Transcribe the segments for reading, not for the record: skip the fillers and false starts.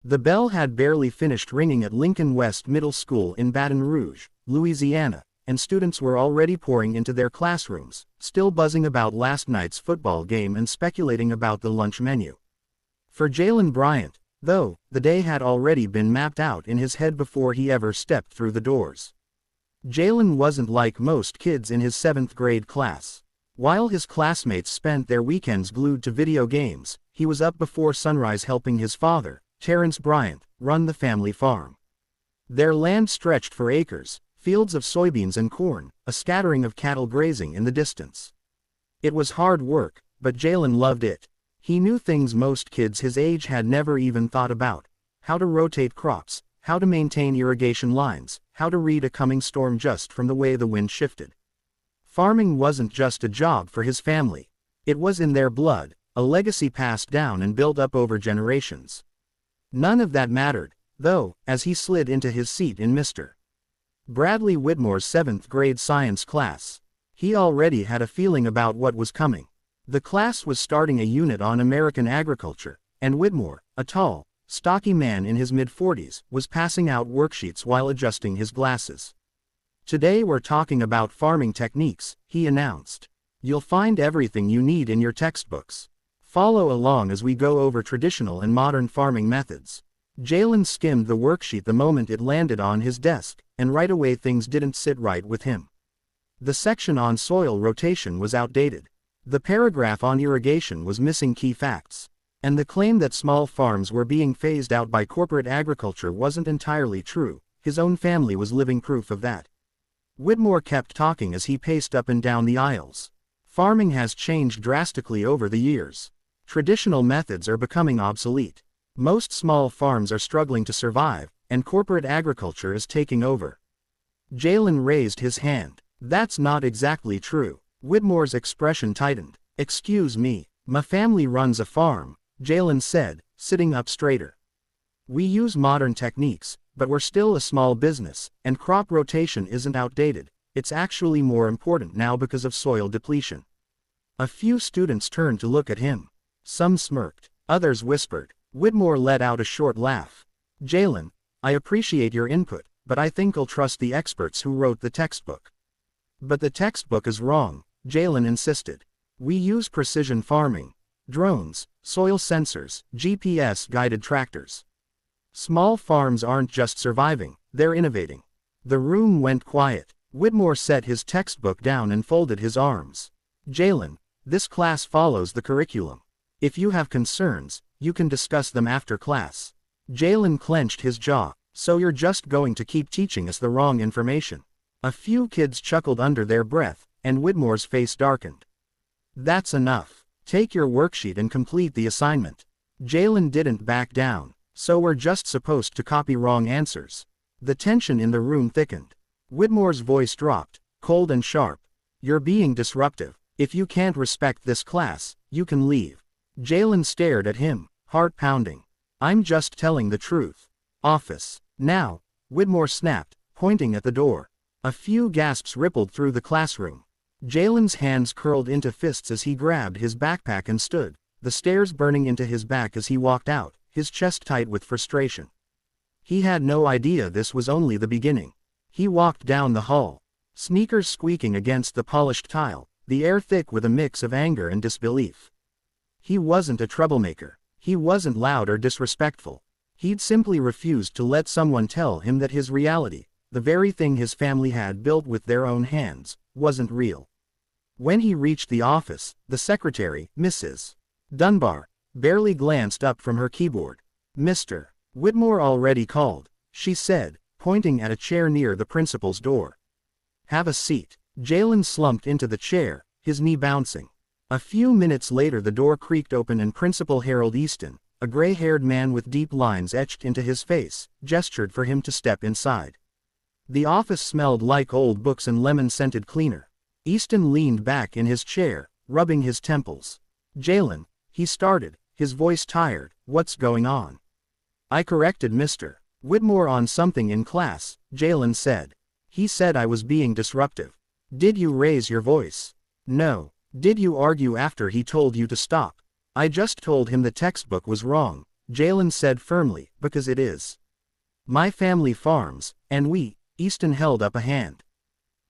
The bell had barely finished ringing at Lincoln West Middle School in Baton Rouge, Louisiana, and students were already pouring into their classrooms, still buzzing about last night's football game and speculating about the lunch menu. For Jalen Bryant, though, the day had already been mapped out in his head before he ever stepped through the doors. Jalen wasn't like most kids in his 7th grade class. While his classmates spent their weekends glued to video games, he was up before sunrise helping his father, Terrence Bryant, run the family farm. Their land stretched for acres, fields of soybeans and corn, a scattering of cattle grazing in the distance. It was hard work, but Jalen loved it. He knew things most kids his age had never even thought about: how to rotate crops, how to maintain irrigation lines, how to read a coming storm just from the way the wind shifted. Farming wasn't just a job for his family. It was in their blood, a legacy passed down and built up over generations. None of that mattered, though, as he slid into his seat in Mr. Bradley Whitmore's 7th grade science class. He already had a feeling about what was coming. The class was starting a unit on American agriculture, and Whitmore, a tall, stocky man in his mid-40s, was passing out worksheets while adjusting his glasses. "Today we're talking about farming techniques," he announced. "You'll find everything you need in your textbooks. Follow along as we go over traditional and modern farming methods." Jalen skimmed the worksheet the moment it landed on his desk, and right away things didn't sit right with him. The section on soil rotation was outdated. The paragraph on irrigation was missing key facts. And the claim that small farms were being phased out by corporate agriculture wasn't entirely true. His own family was living proof of that. Whitmore kept talking as he paced up and down the aisles. "Farming has changed drastically over the years. Traditional methods are becoming obsolete. Most small farms are struggling to survive, and corporate agriculture is taking over." Jalen raised his hand. "That's not exactly true." Whitmore's expression tightened. "Excuse me, my family runs a farm," Jalen said, sitting up straighter. "We use modern techniques, but we're still a small business, and crop rotation isn't outdated. It's actually more important now because of soil depletion." A few students turned to look at him. Some smirked, others whispered. Whitmore let out a short laugh. "Jalen, I appreciate your input, but I think I'll trust the experts who wrote the textbook." "But the textbook is wrong," Jalen insisted. "We use precision farming. Drones, soil sensors, GPS-guided tractors. Small farms aren't just surviving, they're innovating." The room went quiet. Whitmore set his textbook down and folded his arms. "Jalen, this class follows the curriculum. If you have concerns, you can discuss them after class." Jalen clenched his jaw. "So you're just going to keep teaching us the wrong information?" A few kids chuckled under their breath, and Whitmore's face darkened. "That's enough. Take your worksheet and complete the assignment." Jalen didn't back down. "So we're just supposed to copy wrong answers?" The tension in the room thickened. Whitmore's voice dropped, cold and sharp. "You're being disruptive. If you can't respect this class, you can leave." Jalen stared at him, heart pounding. "I'm just telling the truth." "Office. Now," Whitmore snapped, pointing at the door. A few gasps rippled through the classroom. Jalen's hands curled into fists as he grabbed his backpack and stood, the stares burning into his back as he walked out, his chest tight with frustration. He had no idea this was only the beginning. He walked down the hall, sneakers squeaking against the polished tile, the air thick with a mix of anger and disbelief. He wasn't a troublemaker. He wasn't loud or disrespectful. He'd simply refused to let someone tell him that his reality, the very thing his family had built with their own hands, wasn't real. When he reached the office, the secretary, Mrs. Dunbar, barely glanced up from her keyboard. "Mr. Whitmore already called," she said, pointing at a chair near the principal's door. "Have a seat." Jalen slumped into the chair, his knee bouncing. A few minutes later the door creaked open and Principal Harold Easton, a gray-haired man with deep lines etched into his face, gestured for him to step inside. The office smelled like old books and lemon-scented cleaner. Easton leaned back in his chair, rubbing his temples. "Jalen," he started, his voice tired, "what's going on?" "I corrected Mr. Whitmore on something in class," Jalen said. "He said I was being disruptive." "Did you raise your voice?" "No." "Did you argue after he told you to stop?" "I just told him the textbook was wrong," Jalen said firmly, because it is. My family farms, and we. Easton held up a hand.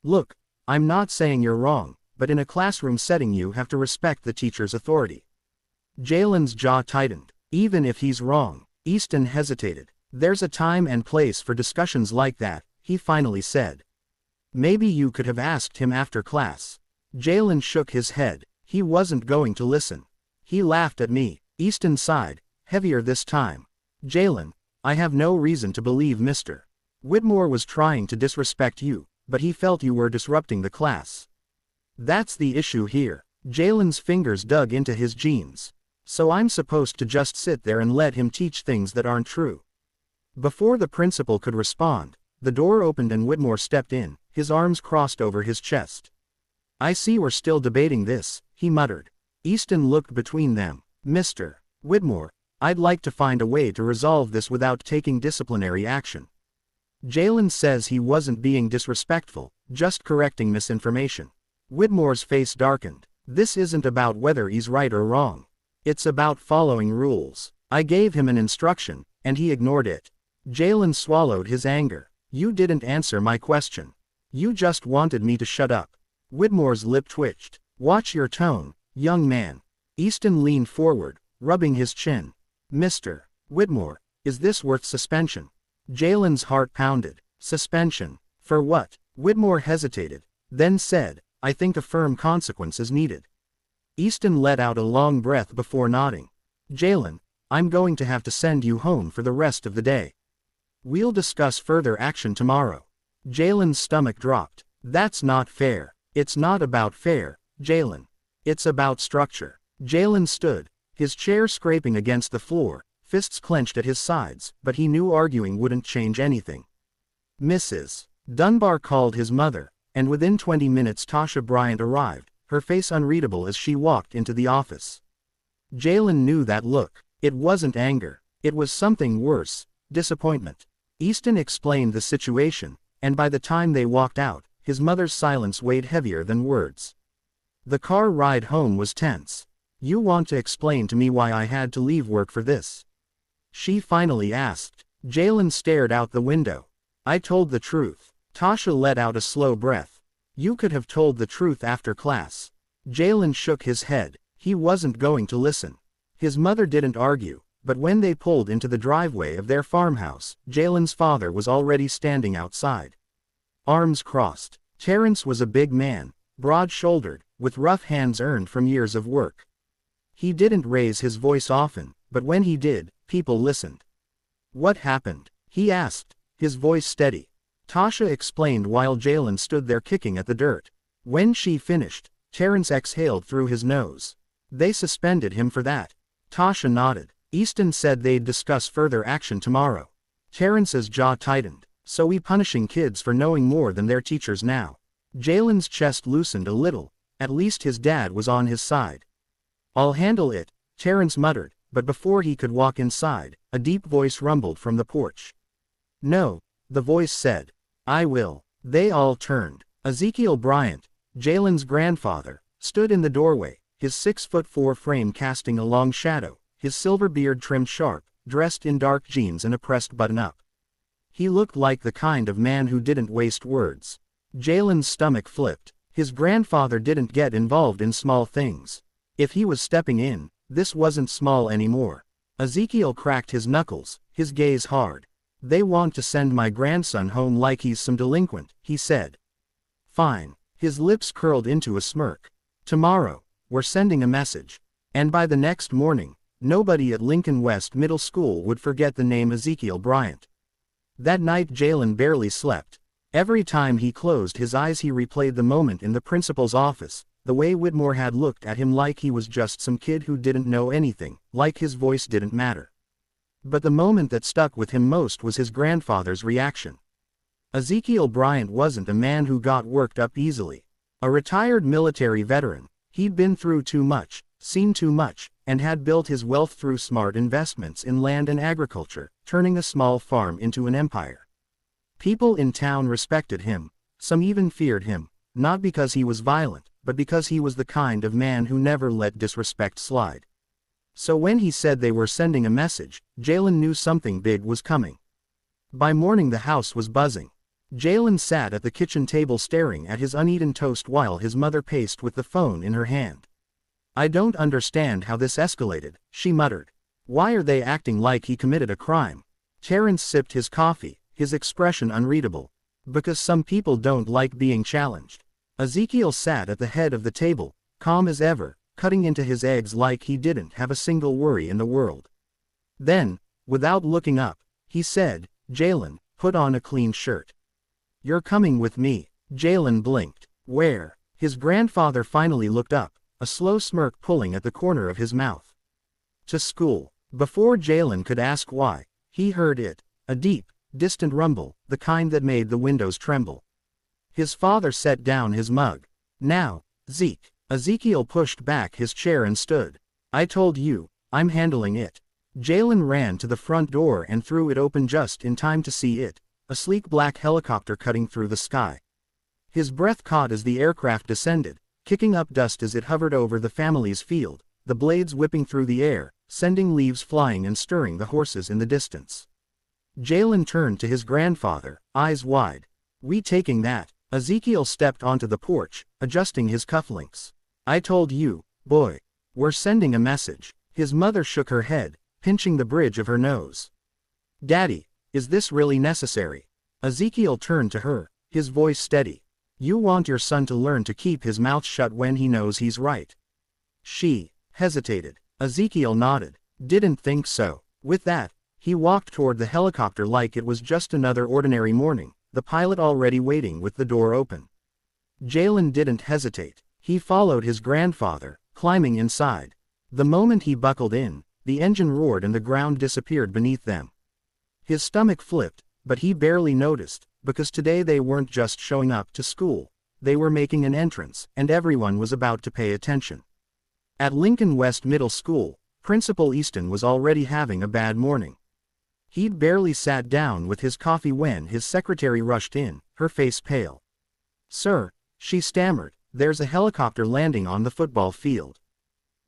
Look, I'm not saying you're wrong, but in a classroom setting you have to respect the teacher's authority. Jalen's jaw tightened. Even if he's wrong. Easton hesitated. There's a time and place for discussions like that, he finally said. Maybe you could have asked him after class. Jalen shook his head. He wasn't going to listen. He laughed at me. Easton sighed, heavier this time. Jalen, I have no reason to believe Mr. Whitmore was trying to disrespect you, but he felt you were disrupting the class. That's the issue here. Jalen's fingers dug into his jeans. So I'm supposed to just sit there and let him teach things that aren't true. Before the principal could respond, the door opened and Whitmore stepped in, his arms crossed over his chest. I see we're still debating this, he muttered. Easton looked between them. Mr. Whitmore, I'd like to find a way to resolve this without taking disciplinary action. Jalen says he wasn't being disrespectful, just correcting misinformation. Whitmore's face darkened. This isn't about whether he's right or wrong. It's about following rules. I gave him an instruction, and he ignored it. Jalen swallowed his anger. You didn't answer my question. You just wanted me to shut up. Whitmore's lip twitched. Watch your tone, young man. Easton leaned forward, rubbing his chin. Mr. Whitmore, is this worth suspension? Jalen's heart pounded. Suspension? For what? Whitmore hesitated, then said, I think a firm consequence is needed. Easton let out a long breath before nodding. Jalen, I'm going to have to send you home for the rest of the day. We'll discuss further action tomorrow. Jalen's stomach dropped. That's not fair. It's not about fair, Jalen. It's about structure. Jalen stood, his chair scraping against the floor, fists clenched at his sides, but he knew arguing wouldn't change anything. Mrs. Dunbar called his mother, and within 20 minutes Tasha Bryant arrived, her face unreadable as she walked into the office. Jalen knew that look. It wasn't anger. It was something worse, disappointment. Easton explained the situation, and by the time they walked out, his mother's silence weighed heavier than words. The car ride home was tense. You want to explain to me why I had to leave work for this? She finally asked. Jalen stared out the window. I told the truth. Tasha let out a slow breath. You could have told the truth after class. Jalen shook his head. He wasn't going to listen. His mother didn't argue, but when they pulled into the driveway of their farmhouse, Jalen's father was already standing outside. Arms crossed. Terrence was a big man, broad-shouldered, with rough hands earned from years of work. He didn't raise his voice often, but when he did, people listened. What happened? He asked, his voice steady. Tasha explained while Jalen stood there kicking at the dirt. When she finished, Terrence exhaled through his nose. They suspended him for that. Tasha nodded. Easton said they'd discuss further action tomorrow. Terrence's jaw tightened. So we punishing kids for knowing more than their teachers now. Jalen's chest loosened a little. At least his dad was on his side. I'll handle it, Terrence muttered, but before he could walk inside, a deep voice rumbled from the porch. No, the voice said. I will. They all turned. Ezekiel Bryant, Jalen's grandfather, stood in the doorway, his 6'4" frame casting a long shadow, his silver beard trimmed sharp, dressed in dark jeans and a pressed button-up. He looked like the kind of man who didn't waste words. Jalen's stomach flipped. His grandfather didn't get involved in small things. If he was stepping in, this wasn't small anymore. Ezekiel cracked his knuckles, his gaze hard. They want to send my grandson home like he's some delinquent, he said. Fine. His lips curled into a smirk. Tomorrow, we're sending a message. And by the next morning, nobody at Lincoln West Middle School would forget the name Ezekiel Bryant. That night Jalen barely slept. Every time he closed his eyes he replayed the moment in the principal's office, the way Whitmore had looked at him like he was just some kid who didn't know anything, like his voice didn't matter. But the moment that stuck with him most was his grandfather's reaction. Ezekiel Bryant wasn't a man who got worked up easily. A retired military veteran, he'd been through too much, seen too much, and had built his wealth through smart investments in land and agriculture, turning a small farm into an empire. People in town respected him, some even feared him, not because he was violent, but because he was the kind of man who never let disrespect slide. So when he said they were sending a message, Jalen knew something big was coming. By morning the house was buzzing. Jalen sat at the kitchen table staring at his uneaten toast while his mother paced with the phone in her hand. "I don't understand how this escalated," she muttered. "Why are they acting like he committed a crime?" Terrence sipped his coffee, his expression unreadable. "Because some people don't like being challenged." Ezekiel sat at the head of the table, calm as ever, cutting into his eggs like he didn't have a single worry in the world. Then, without looking up, he said, "Jalen, put on a clean shirt. You're coming with me." Jalen blinked. "Where?" His grandfather finally looked up, a slow smirk pulling at the corner of his mouth. "To school." Before Jalen could ask why, he heard it, a deep, distant rumble, the kind that made the windows tremble. His father set down his mug. "Now, Zeke." Ezekiel pushed back his chair and stood. "I told you, I'm handling it." Jalen ran to the front door and threw it open just in time to see it, a sleek black helicopter cutting through the sky. His breath caught as the aircraft descended, kicking up dust as it hovered over the family's field, the blades whipping through the air, sending leaves flying and stirring the horses in the distance. Jalen turned to his grandfather, eyes wide. "We taking that?" Ezekiel stepped onto the porch, adjusting his cufflinks. "I told you, boy. We're sending a message." His mother shook her head, pinching the bridge of her nose. "Daddy, is this really necessary?" Ezekiel turned to her, his voice steady. "You want your son to learn to keep his mouth shut when he knows he's right." She hesitated. Ezekiel nodded. "Didn't think so." With that, he walked toward the helicopter like it was just another ordinary morning, the pilot already waiting with the door open. Jalen didn't hesitate. He followed his grandfather, climbing inside. The moment he buckled in, the engine roared and the ground disappeared beneath them. His stomach flipped, but he barely noticed, because today they weren't just showing up to school, they were making an entrance, and everyone was about to pay attention. At Lincoln West Middle School, Principal Easton was already having a bad morning. He'd barely sat down with his coffee when his secretary rushed in, her face pale. "Sir," she stammered, "there's a helicopter landing on the football field."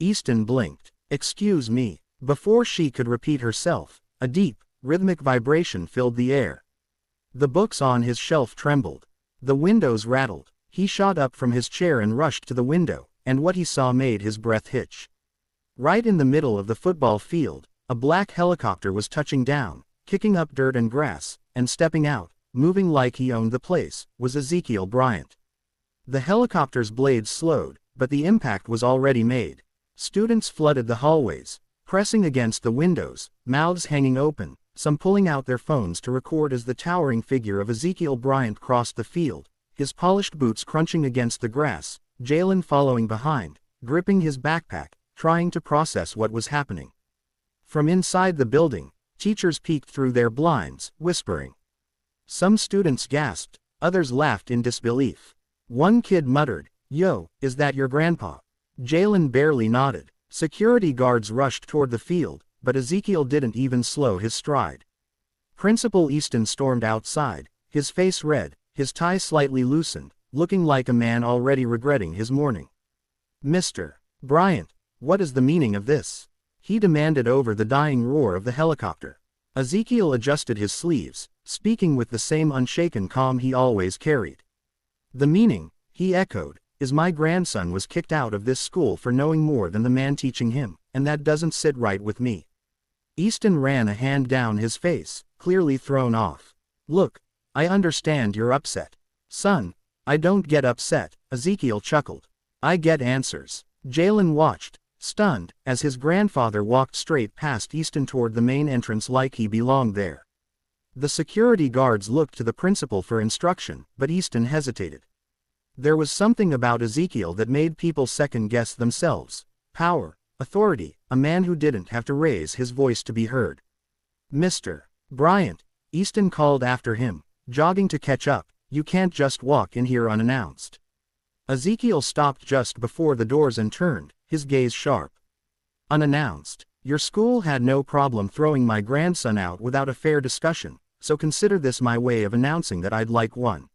Easton blinked. "Excuse me." Before she could repeat herself, a deep, rhythmic vibration filled the air. The books on his shelf trembled. The windows rattled. He shot up from his chair and rushed to the window, and what he saw made his breath hitch. Right in the middle of the football field, a black helicopter was touching down, kicking up dirt and grass, and stepping out, moving like he owned the place, was Ezekiel Bryant. The helicopter's blades slowed, but the impact was already made. Students flooded the hallways, pressing against the windows, mouths hanging open, some pulling out their phones to record as the towering figure of Ezekiel Bryant crossed the field, his polished boots crunching against the grass, Jalen following behind, gripping his backpack, trying to process what was happening. From inside the building, teachers peeked through their blinds, whispering. Some students gasped, others laughed in disbelief. One kid muttered, "Yo, is that your grandpa?" Jalen barely nodded. Security guards rushed toward the field, but Ezekiel didn't even slow his stride. Principal Easton stormed outside, his face red, his tie slightly loosened, looking like a man already regretting his morning. "Mr. Bryant, what is the meaning of this?" he demanded over the dying roar of the helicopter. Ezekiel adjusted his sleeves, speaking with the same unshaken calm he always carried. "The meaning," he echoed, "is my grandson was kicked out of this school for knowing more than the man teaching him, and that doesn't sit right with me." Easton ran a hand down his face, clearly thrown off. "Look, I understand you're upset. Son, I don't get upset," Ezekiel chuckled. "I get answers." Jalen watched, stunned, as his grandfather walked straight past Easton toward the main entrance like he belonged there. The security guards looked to the principal for instruction, but Easton hesitated. There was something about Ezekiel that made people second-guess themselves. Power, authority, a man who didn't have to raise his voice to be heard. "Mr. Bryant," Easton called after him, jogging to catch up, "you can't just walk in here unannounced." Ezekiel stopped just before the doors and turned, his gaze sharp. "Unannounced? Your school had no problem throwing my grandson out without a fair discussion, so consider this my way of announcing that I'd like one."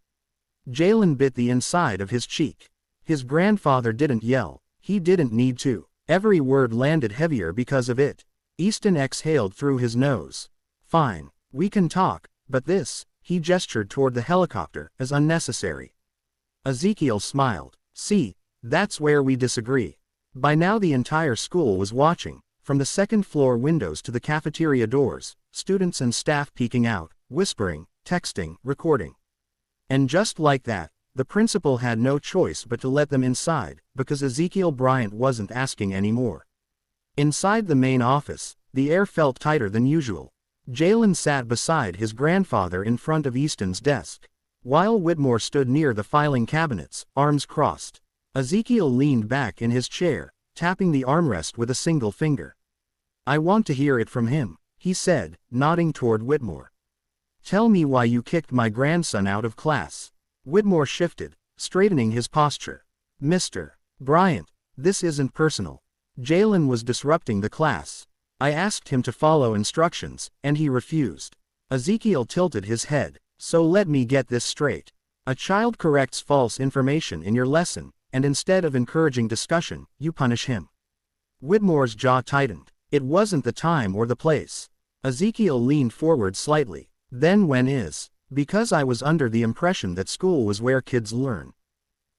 Jalen bit the inside of his cheek. His grandfather didn't yell, he didn't need to. Every word landed heavier because of it. Easton exhaled through his nose. Fine, we can talk, but this, he gestured toward the helicopter, is unnecessary. Ezekiel smiled. See, that's where we disagree. By now the entire school was watching, from the second-floor windows to the cafeteria doors, students and staff peeking out, whispering, texting, recording. And just like that, the principal had no choice but to let them inside, because Ezekiel Bryant wasn't asking anymore. Inside the main office, the air felt tighter than usual. Jalen sat beside his grandfather in front of Easton's desk, while Whitmore stood near the filing cabinets, arms crossed. Ezekiel leaned back in his chair, tapping the armrest with a single finger. I want to hear it from him, he said, nodding toward Whitmore. Tell me why you kicked my grandson out of class. Whitmore shifted, straightening his posture. Mr. Bryant, this isn't personal. Jalen was disrupting the class. I asked him to follow instructions, and he refused. Ezekiel tilted his head. So let me get this straight. A child corrects false information in your lesson, and instead of encouraging discussion, you punish him. Whitmore's jaw tightened. It wasn't the time or the place. Ezekiel leaned forward slightly. Then when is? Because I was under the impression that school was where kids learn.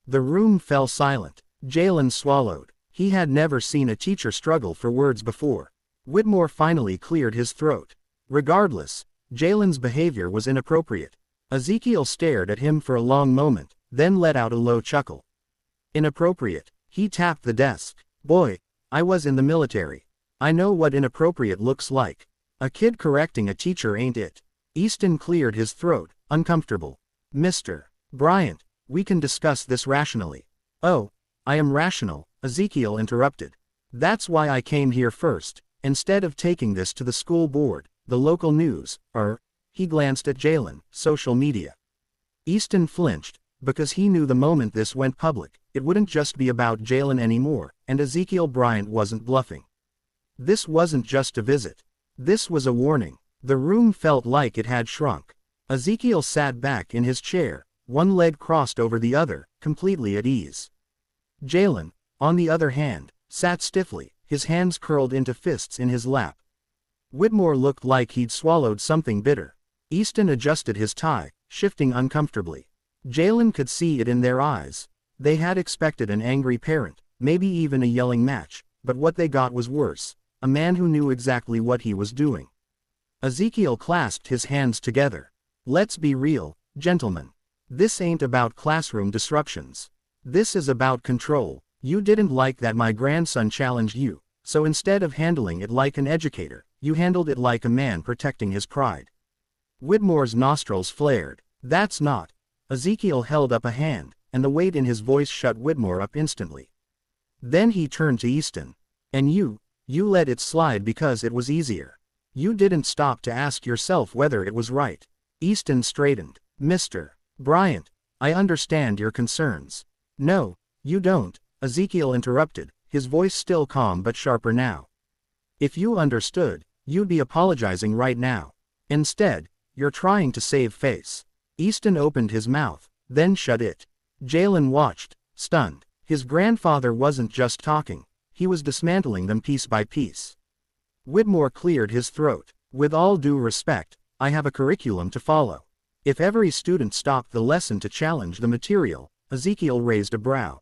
The room fell silent. Jalen swallowed. He had never seen a teacher struggle for words before. Whitmore finally cleared his throat. Regardless, Jalen's behavior was inappropriate. Ezekiel stared at him for a long moment, then let out a low chuckle. Inappropriate. He tapped the desk. Boy, I was in the military. I know what inappropriate looks like. A kid correcting a teacher ain't it. Easton cleared his throat, uncomfortable. Mr. Bryant, we can discuss this rationally. Oh, I am rational, Ezekiel interrupted. That's why I came here first, instead of taking this to the school board, the local news, or, he glanced at Jalen, social media. Easton flinched, because he knew the moment this went public, it wouldn't just be about Jalen anymore, and Ezekiel Bryant wasn't bluffing. This wasn't just a visit. This was a warning. The room felt like it had shrunk. Ezekiel sat back in his chair, one leg crossed over the other, completely at ease. Jalen, on the other hand, sat stiffly, his hands curled into fists in his lap. Whitmore looked like he'd swallowed something bitter. Easton adjusted his tie, shifting uncomfortably. Jalen could see it in their eyes. They had expected an angry parent, maybe even a yelling match, but what they got was worse, a man who knew exactly what he was doing. Ezekiel clasped his hands together. Let's be real, gentlemen. This ain't about classroom disruptions. This is about control. You didn't like that my grandson challenged you, so instead of handling it like an educator, you handled it like a man protecting his pride. Whitmore's nostrils flared. That's not. Ezekiel held up a hand, and the weight in his voice shut Whitmore up instantly. Then he turned to Easton. And you let it slide because it was easier. You didn't stop to ask yourself whether it was right. Easton straightened. Mr. Bryant, I understand your concerns. No, you don't, Ezekiel interrupted, his voice still calm but sharper now. If you understood, you'd be apologizing right now. Instead, you're trying to save face. Easton opened his mouth, then shut it. Jalen watched, stunned. His grandfather wasn't just talking, he was dismantling them piece by piece. Whitmore cleared his throat. With all due respect, I have a curriculum to follow. If every student stopped the lesson to challenge the material, Ezekiel raised a brow.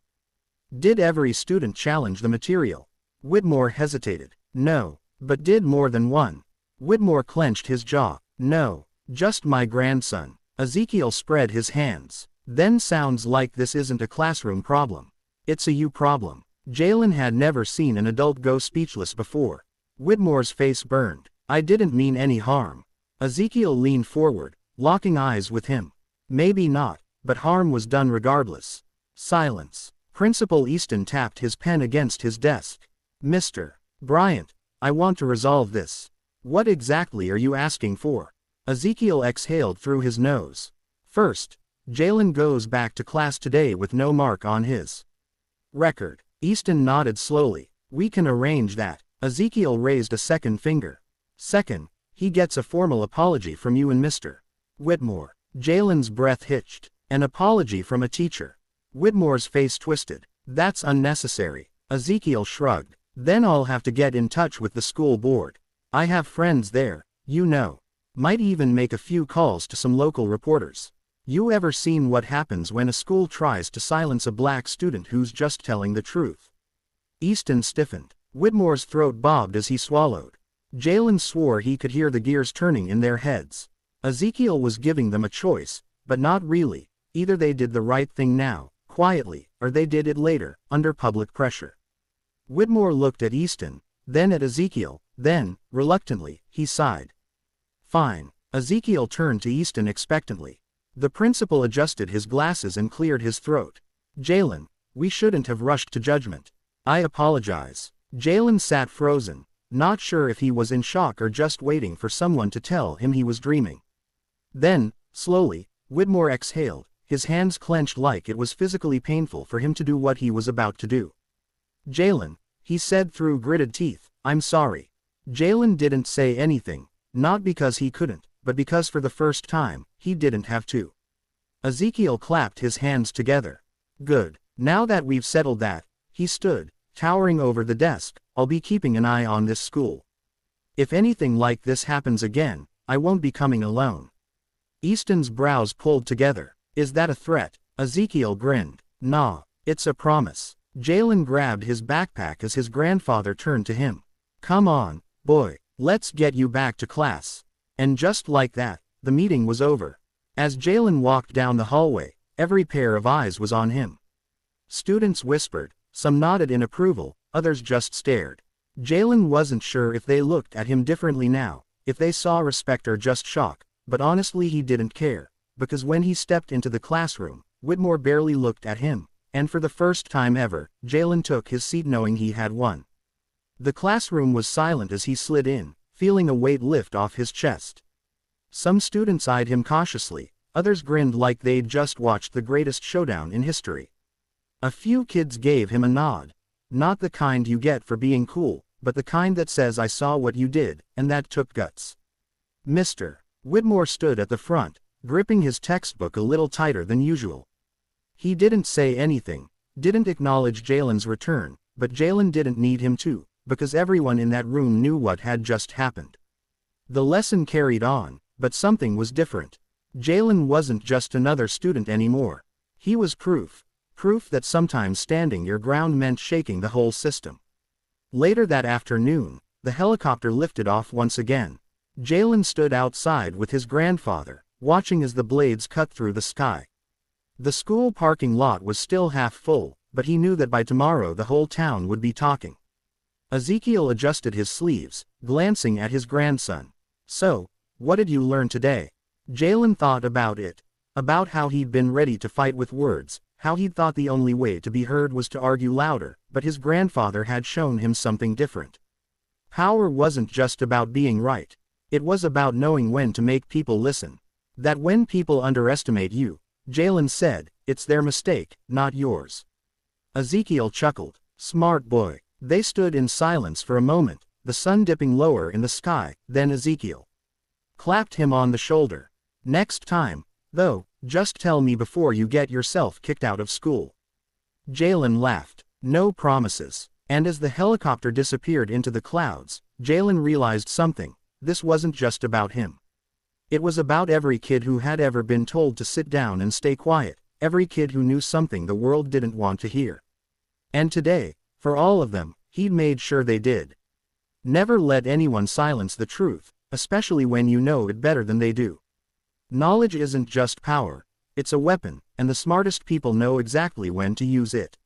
Did every student challenge the material? Whitmore hesitated. No, but did more than one? Whitmore clenched his jaw. No, just my grandson. Ezekiel spread his hands. Then sounds like this isn't a classroom problem. It's a you problem. Jalen had never seen an adult go speechless before. Whitmore's face burned. I didn't mean any harm. Ezekiel leaned forward, locking eyes with him. Maybe not, but harm was done regardless. Silence. Principal Easton tapped his pen against his desk. Mr. Bryant, I want to resolve this. What exactly are you asking for? Ezekiel exhaled through his nose. First, Jalen goes back to class today with no mark on his record. Easton nodded slowly. We can arrange that. Ezekiel raised a second finger. Second, he gets a formal apology from you and Mr. Whitmore. Jalen's breath hitched. An apology from a teacher. Whitmore's face twisted. That's unnecessary. Ezekiel shrugged. Then I'll have to get in touch with the school board. I have friends there, you know. Might even make a few calls to some local reporters. You ever seen what happens when a school tries to silence a black student who's just telling the truth? Easton stiffened. Whitmore's throat bobbed as he swallowed. Jalen swore he could hear the gears turning in their heads. Ezekiel was giving them a choice, but not really. Either they did the right thing now, quietly, or they did it later, under public pressure. Whitmore looked at Easton, then at Ezekiel, then, reluctantly, he sighed. Fine. Ezekiel turned to Easton expectantly. The principal adjusted his glasses and cleared his throat. Jalen, we shouldn't have rushed to judgment. I apologize. Jalen sat frozen, not sure if he was in shock or just waiting for someone to tell him he was dreaming. Then, slowly, Whitmore exhaled, his hands clenched like it was physically painful for him to do what he was about to do. Jalen, he said through gritted teeth, I'm sorry. Jalen didn't say anything, not because he couldn't, but because for the first time, he didn't have to. Ezekiel clapped his hands together. Good. Now that we've settled that, he stood, towering over the desk, I'll be keeping an eye on this school. If anything like this happens again, I won't be coming alone. Easton's brows pulled together. Is that a threat? Ezekiel grinned. Nah, it's a promise. Jalen grabbed his backpack as his grandfather turned to him. Come on, boy, let's get you back to class. And just like that, the meeting was over. As Jalen walked down the hallway, every pair of eyes was on him. Students whispered, some nodded in approval, others just stared. Jalen wasn't sure if they looked at him differently now, if they saw respect or just shock, but honestly he didn't care, because when he stepped into the classroom, Whitmore barely looked at him, and for the first time ever, Jalen took his seat knowing he had won. The classroom was silent as he slid in, feeling a weight lift off his chest. Some students eyed him cautiously, others grinned like they'd just watched the greatest showdown in history. A few kids gave him a nod. Not the kind you get for being cool, but the kind that says I saw what you did, and that took guts. Mr. Whitmore stood at the front, gripping his textbook a little tighter than usual. He didn't say anything, didn't acknowledge Jalen's return, but Jalen didn't need him to, because everyone in that room knew what had just happened. The lesson carried on, but something was different. Jalen wasn't just another student anymore. He was proof that sometimes standing your ground meant shaking the whole system. Later that afternoon, the helicopter lifted off once again. Jalen stood outside with his grandfather, watching as the blades cut through the sky. The school parking lot was still half full, but he knew that by tomorrow the whole town would be talking. Ezekiel adjusted his sleeves, glancing at his grandson. So, what did you learn today? Jalen thought about it. About how he'd been ready to fight with words, how he'd thought the only way to be heard was to argue louder, but his grandfather had shown him something different. Power wasn't just about being right. It was about knowing when to make people listen. That when people underestimate you, Jalen said, it's their mistake, not yours. Ezekiel chuckled. Smart boy. They stood in silence for a moment, the sun dipping lower in the sky, then Ezekiel clapped him on the shoulder. Next time, though, just tell me before you get yourself kicked out of school. Jalen laughed. No promises. And as the helicopter disappeared into the clouds, Jalen realized something. This wasn't just about him. It was about every kid who had ever been told to sit down and stay quiet, every kid who knew something the world didn't want to hear. And today, for all of them, he'd made sure they did. Never let anyone silence the truth, especially when you know it better than they do. Knowledge isn't just power, it's a weapon, and the smartest people know exactly when to use it.